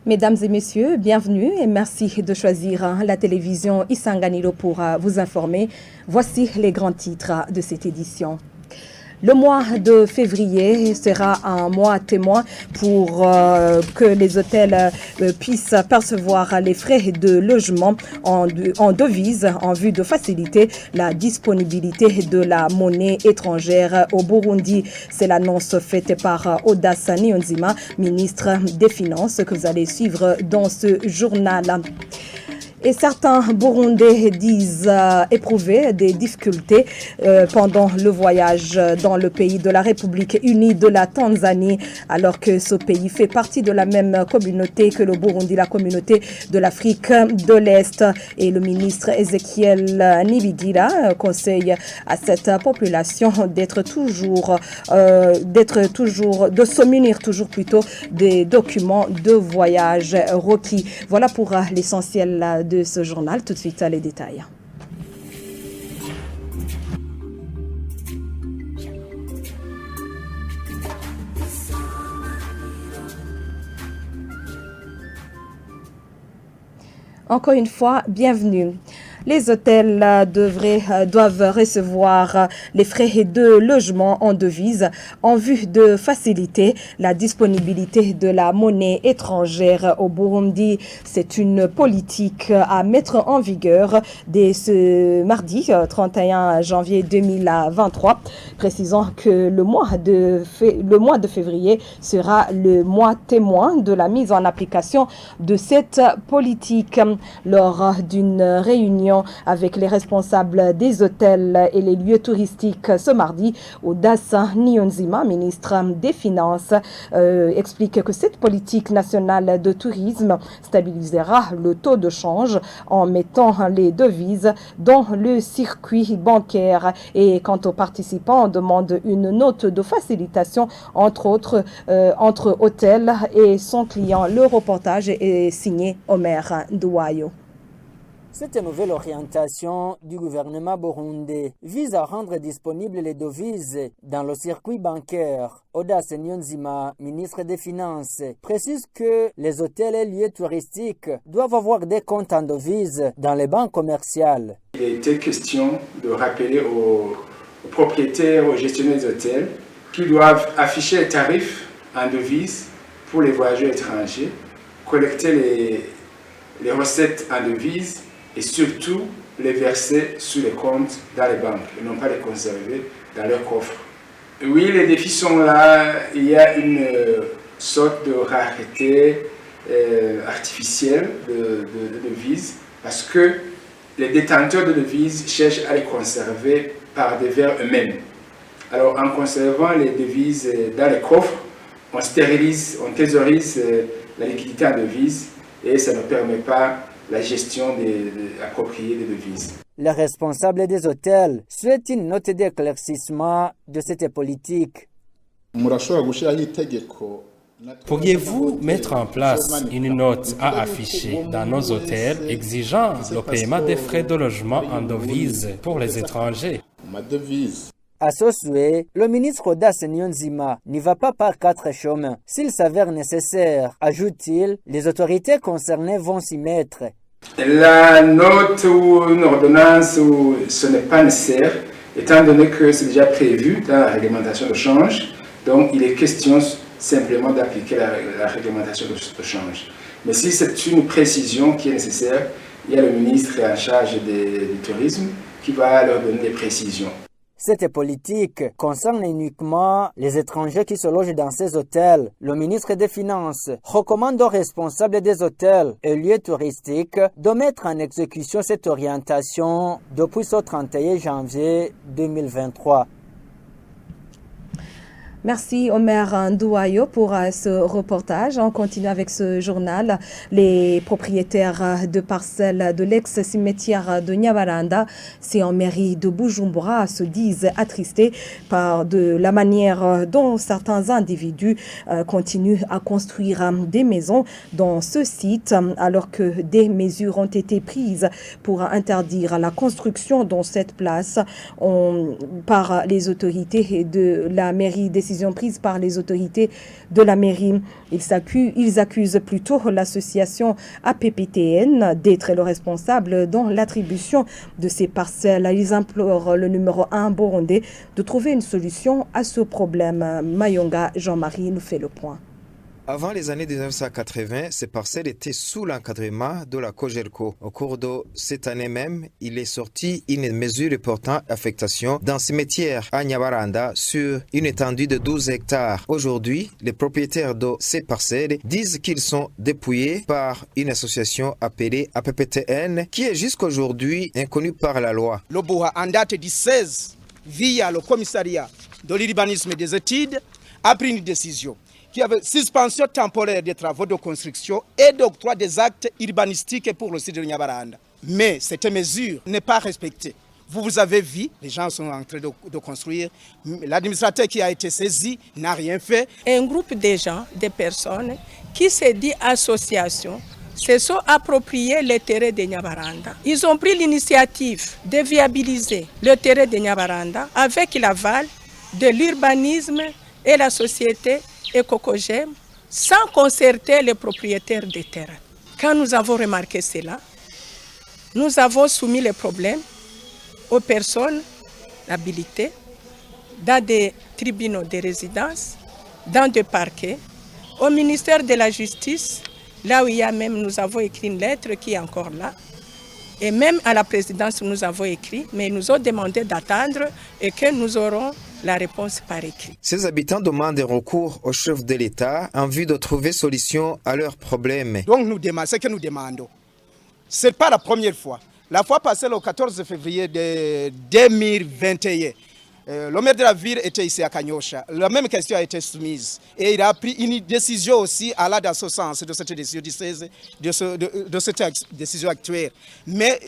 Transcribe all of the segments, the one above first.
Mesdames et messieurs, bienvenue et merci de choisir la télévision Isanganiro pour vous informer. Voici les grands titres de cette édition. Le mois de février sera un mois témoin pour que les hôtels puissent percevoir les frais de logement en devises en vue de faciliter la disponibilité de la monnaie étrangère au Burundi. C'est l'annonce faite par Audace Niyonzima, ministre des Finances, que vous allez suivre dans ce journal. Et certains Burundais disent éprouver des difficultés pendant le voyage dans le pays de la République unie de la Tanzanie, alors que ce pays fait partie de la même communauté que le Burundi, la communauté de l'Afrique de l'Est. Et le ministre Ezekiel Nibigira conseille à cette population de se munir toujours plutôt des documents de voyage requis. Voilà pour l'essentiel de ce journal. Tout de suite, les détails. Encore une fois, bienvenue. Les hôtels doivent recevoir les frais de logement en devise en vue de faciliter la disponibilité de la monnaie étrangère au Burundi. C'est une politique à mettre en vigueur dès ce mardi 31 janvier 2023, précisant que le mois de février sera le mois témoin de la mise en application de cette politique. Lors d'une réunion avec les responsables des hôtels et les lieux touristiques ce mardi, Audace Niyonzima, ministre des Finances, explique que cette politique nationale de tourisme stabilisera le taux de change en mettant les devises dans le circuit bancaire. Et quant aux participants, on demande une note de facilitation entre hôtels et son client. Le reportage est signé Omer Douayo. Cette nouvelle orientation du gouvernement burundais vise à rendre disponibles les devises dans le circuit bancaire. Audace Niyonzima, ministre des Finances, précise que les hôtels et lieux touristiques doivent avoir des comptes en devises dans les banques commerciales. Il était question de rappeler aux propriétaires, aux gestionnaires des hôtels qu'ils doivent afficher les tarifs en devises pour les voyageurs étrangers, collecter les recettes en devises et surtout les verser sur les comptes dans les banques et non pas les conserver dans leurs coffres. Oui, les défis sont là. Il y a une sorte de rareté artificielle de devises parce que les détenteurs de devises cherchent à les conserver par devers eux-mêmes. Alors en conservant les devises dans les coffres, on thésaurise la liquidité en devises et ça ne permet pas la gestion appropriée des devises. Les responsables des hôtels souhaitent une note d'éclaircissement de cette politique. Pourriez-vous mettre en place une note à afficher dans nos hôtels exigeant le paiement des frais de logement en devises pour les étrangers? À ce souhait, le ministre Audace Niyonzima n'y va pas par quatre chemins. S'il s'avère nécessaire, ajoute-t-il, les autorités concernées vont s'y mettre. La note ou une ordonnance, ce n'est pas nécessaire, étant donné que c'est déjà prévu dans la réglementation de change. Donc, il est question simplement d'appliquer la réglementation de change. Mais si c'est une précision qui est nécessaire, il y a le ministre en charge du tourisme qui va leur donner des précisions. Cette politique concerne uniquement les étrangers qui se logent dans ces hôtels. Le ministre des Finances recommande aux responsables des hôtels et lieux touristiques de mettre en exécution cette orientation depuis ce 31 janvier 2023. Merci Omer Ndouayo pour ce reportage. On continue avec ce journal. Les propriétaires de parcelles de l'ex-cimetière de Nyabaranda, c'est en mairie de Bujumbura, se disent attristés par de la manière dont certains individus continuent à construire des maisons dans ce site, alors que des mesures ont été prises pour interdire la construction dans cette place par les autorités de la mairie décisionnaire décision prise par les autorités de la mairie. Ils accusent plutôt l'association APPTN d'être le responsable dans l'attribution de ces parcelles. Ils implorent le numéro 1 burundais de trouver une solution à ce problème. Mayonga Jean-Marie nous fait le point. Avant les années 1980, ces parcelles étaient sous l'encadrement de la Cogerco. Au cours de cette année même, il est sorti une mesure portant affectation d'un cimetière à Nyabaranda sur une étendue de 12 hectares. Aujourd'hui, les propriétaires de ces parcelles disent qu'ils sont dépouillés par une association appelée APPTN qui est jusqu'aujourd'hui inconnue par la loi. Le Boha, en date du 16, via le commissariat de l'urbanisme et des études, a pris une décision qui avait suspension temporaire des travaux de construction et d'octroi des actes urbanistiques pour le site de Nyabaranda. Mais cette mesure n'est pas respectée. Vous avez vu, les gens sont en train de construire. L'administrateur qui a été saisi n'a rien fait. Un groupe de gens, de personnes qui se dit association, se sont appropriés le terrain de Nyabaranda. Ils ont pris l'initiative de viabiliser le terrain de Nyabaranda avec l'aval de l'urbanisme et la société Ecocogem, sans concerter les propriétaires des terrains. Quand nous avons remarqué cela, nous avons soumis les problèmes aux personnes habilitées dans des tribunaux de résidence, dans des parquets, au ministère de la Justice, là où il y a même, nous avons écrit une lettre qui est encore là, et même à la présidence, nous avons écrit, mais ils nous ont demandé d'attendre et que nous aurons la réponse par écrit. Ces habitants demandent un recours au chef de l'État en vue de trouver solution à leurs problèmes. Donc nous demandons, ce que nous demandons, ce n'est pas la première fois. La fois passée, le 14 février de 2021, le maire de la ville était ici à Kanyosha. La même question a été soumise. Et il a pris une décision aussi à la dans ce sens de cette décision du 16, de cette décision actuelle. Mais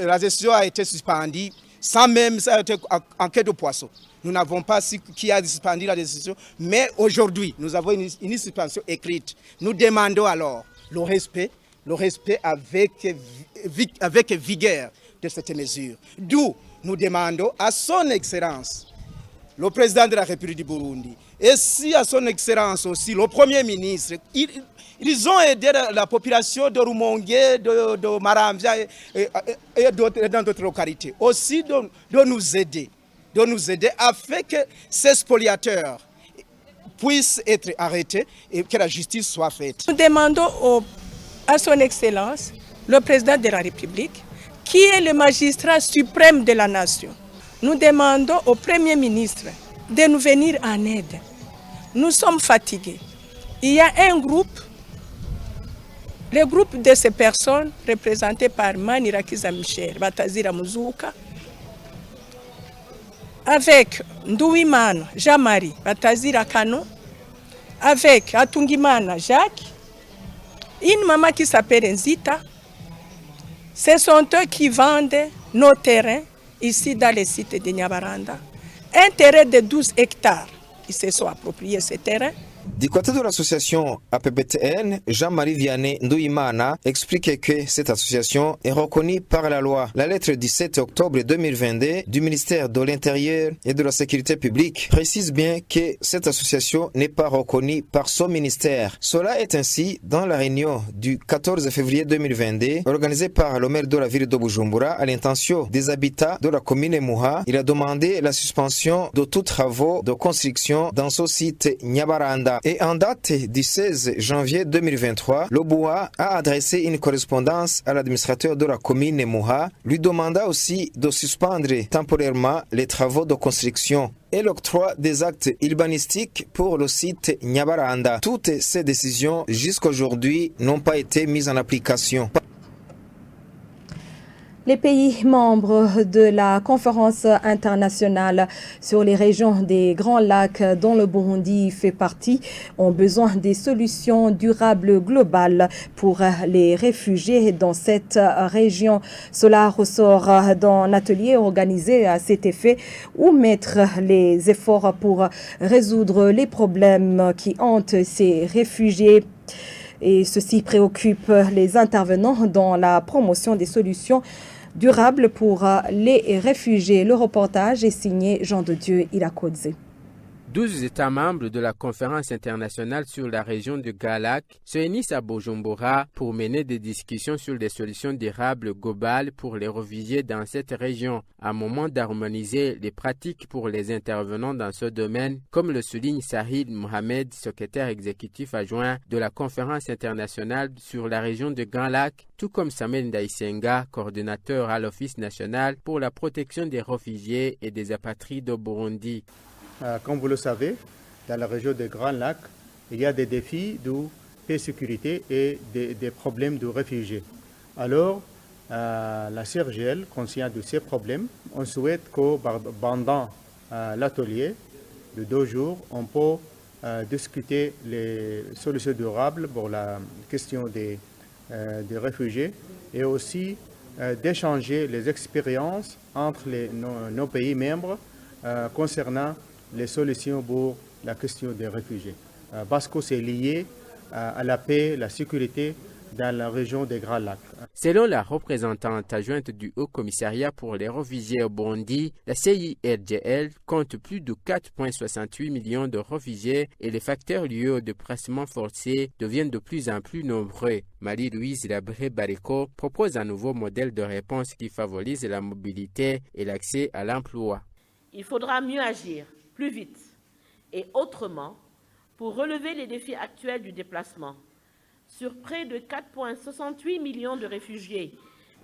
la décision a été suspendue sans même ça a été en quai de poisson. Nous n'avons pas su qui a suspendu la décision, mais aujourd'hui, nous avons une suspension écrite. Nous demandons alors le respect avec vigueur de cette mesure. D'où nous demandons à son Excellence, le président de la République du Burundi, et si à son Excellence aussi, le Premier ministre, ils ont aidé la population de Rumongue, de Marambia et dans d'autres localités. Aussi de nous aider afin que ces spoliateurs puissent être arrêtés et que la justice soit faite. Nous demandons à son Excellence, le président de la République, qui est le magistrat suprême de la nation. Nous demandons au Premier ministre de nous venir en aide. Nous sommes fatigués. Il y a un groupe, le groupe de ces personnes représenté par Manirakiza Michel, Batazira Muzuka, avec Ndouimana Jean-Marie, Batazira Kano, avec Atungimana Jacques, une maman qui s'appelle Nzita. Ce sont eux qui vendent nos terrains ici dans le site de Nyabaranda. Un terrain de 12 hectares. Ils se sont appropriés ce terrain. Du côté de l'association APPTN, Jean-Marie Vianney Ndouimana explique que cette association est reconnue par la loi. La lettre du 7 octobre 2022 du ministère de l'Intérieur et de la Sécurité publique précise bien que cette association n'est pas reconnue par son ministère. Cela est ainsi dans la réunion du 14 février 2022 organisée par le maire de la ville de Bujumbura à l'intention des habitants de la commune Muha. Il a demandé la suspension de tous travaux de construction dans ce site Nyabaranda. Et en date du 16 janvier 2023, le Boa a adressé une correspondance à l'administrateur de la commune Muha, lui demanda aussi de suspendre temporairement les travaux de construction et l'octroi des actes urbanistiques pour le site Nyabaranda. Toutes ces décisions jusqu'aujourd'hui n'ont pas été mises en application. Les pays membres de la conférence internationale sur les régions des Grands Lacs dont le Burundi fait partie ont besoin des solutions durables globales pour les réfugiés dans cette région. Cela ressort d'un atelier organisé à cet effet où mettre les efforts pour résoudre les problèmes qui hantent ces réfugiés. Et ceci préoccupe les intervenants dans la promotion des solutions durables pour les réfugiés. Le reportage est signé Jean de Dieu Irakodze. 12 États membres de la conférence internationale sur la région de Galac se réunissent à Bujumbura pour mener des discussions sur des solutions durables globales pour les réfugiés dans cette région, à un moment d'harmoniser les pratiques pour les intervenants dans ce domaine, comme le souligne Sahid Mohamed, secrétaire exécutif adjoint de la conférence internationale sur la région de Galac, tout comme Samuel Ndaisenga, coordonnateur à l'Office national pour la protection des réfugiés et des apatrides au Burundi. Comme vous le savez, dans la région des Grands Lacs, il y a des défis de paix et sécurité et des problèmes de réfugiés. Alors, la CIRGL, consciente de ces problèmes, on souhaite que pendant l'atelier de 2 jours, on peut discuter les solutions durables pour la question des réfugiés et aussi d'échanger les expériences entre nos pays membres concernant les solutions pour la question des réfugiés, parce que c'est lié à la paix, la sécurité dans la région des Grands Lacs. Selon la représentante adjointe du Haut Commissariat pour les réfugiés au Burundi, la CIRGL compte plus de 4,68 millions de réfugiés et les facteurs liés au déplacement forcé deviennent de plus en plus nombreux. Marie-Louise Labré-Bareko propose un nouveau modèle de réponse qui favorise la mobilité et l'accès à l'emploi. Il faudra mieux agir, plus vite et autrement pour relever les défis actuels du déplacement. Sur près de 4,68 millions de réfugiés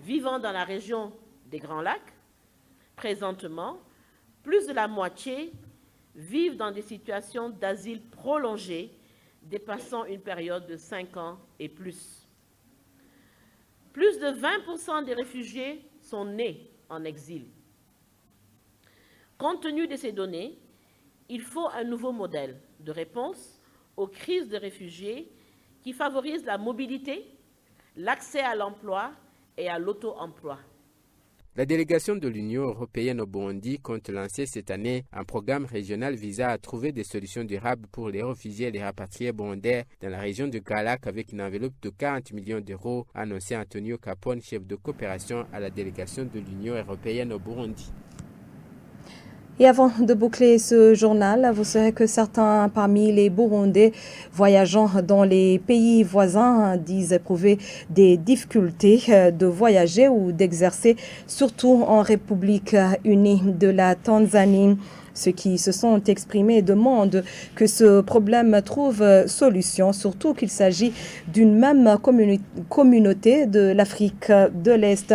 vivant dans la région des Grands Lacs, présentement, plus de la moitié vivent dans des situations d'asile prolongées dépassant une période de 5 ans et plus. Plus de 20% des réfugiés sont nés en exil. Compte tenu de ces données, il faut un nouveau modèle de réponse aux crises de réfugiés qui favorise la mobilité, l'accès à l'emploi et à l'auto-emploi. La délégation de l'Union européenne au Burundi compte lancer cette année un programme régional visant à trouver des solutions durables pour les réfugiés et les rapatriés burundais dans la région de Galac avec une enveloppe de 40 millions d'euros, a annoncé Antonio Capone, chef de coopération à la délégation de l'Union européenne au Burundi. Et avant de boucler ce journal, vous saurez que certains parmi les Burundais voyageant dans les pays voisins disent éprouver des difficultés de voyager ou d'exercer, surtout en République unie de la Tanzanie. Ceux qui se sont exprimés demandent que ce problème trouve solution, surtout qu'il s'agit d'une même communauté de l'Afrique de l'Est.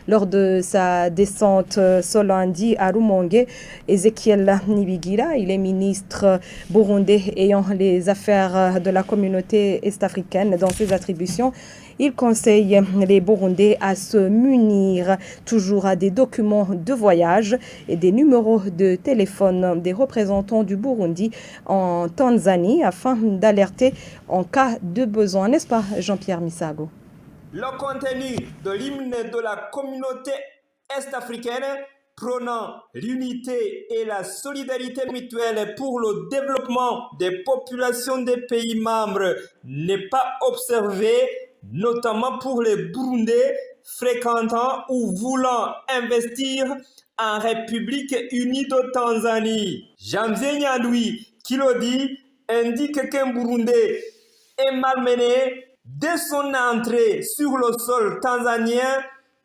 Lors de sa descente ce lundi à Rumonge, Ezekiel Nibigira, il est ministre burundais ayant les affaires de la communauté est-africaine dans ses attributions. Il conseille les Burundais à se munir toujours à des documents de voyage et des numéros de téléphone des représentants du Burundi en Tanzanie afin d'alerter en cas de besoin. N'est-ce pas, Jean-Pierre Misago? Le contenu de l'hymne de la communauté est-africaine prônant l'unité et la solidarité mutuelle pour le développement des populations des pays membres n'est pas observé, notamment pour les Burundais fréquentant ou voulant investir en République unie de Tanzanie. Janvier Nyandoui, qui le dit, indique qu'un Burundais est malmené dès son entrée sur le sol tanzanien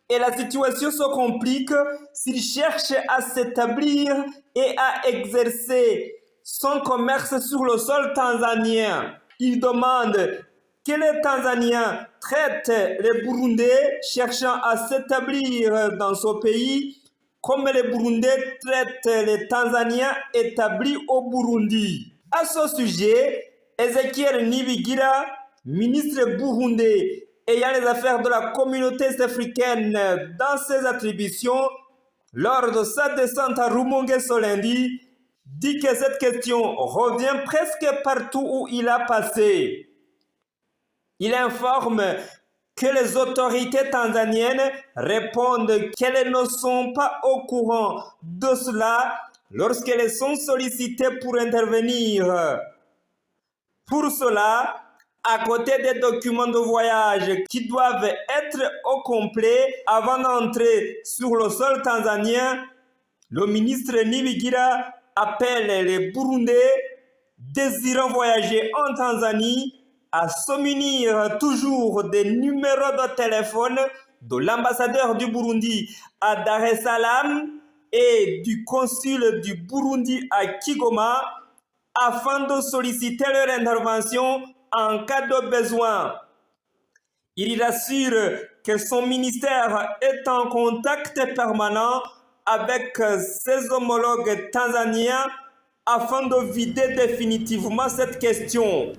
et la situation se complique s'il cherche à s'établir et à exercer son commerce sur le sol tanzanien. Il demande que les Tanzaniens traitent les Burundais cherchant à s'établir dans ce pays comme les Burundais traitent les Tanzaniens établis au Burundi. À ce sujet, Ezekiel Nibigira, ministre burundais ayant les affaires de la communauté africaine dans ses attributions, lors de sa descente à Rumonge ce lundi, dit que cette question revient presque partout où il a passé. Il informe que les autorités tanzaniennes répondent qu'elles ne sont pas au courant de cela lorsqu'elles sont sollicitées pour intervenir. Pour cela, à côté des documents de voyage qui doivent être au complet avant d'entrer sur le sol tanzanien, le ministre Nibigira appelle les Burundais désirant voyager en Tanzanie à se munir toujours des numéros de téléphone de l'ambassadeur du Burundi à Dar es Salaam et du consul du Burundi à Kigoma afin de solliciter leur intervention en cas de besoin. Il rassure que son ministère est en contact permanent avec ses homologues tanzaniens afin de vider définitivement cette question.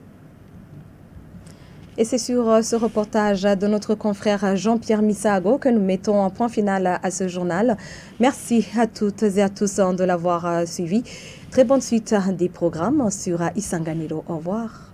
Et c'est sur ce reportage de notre confrère Jean-Pierre Misago que nous mettons un point final à ce journal. Merci à toutes et à tous de l'avoir suivi. Très bonne suite des programmes sur Isanganiro. Au revoir.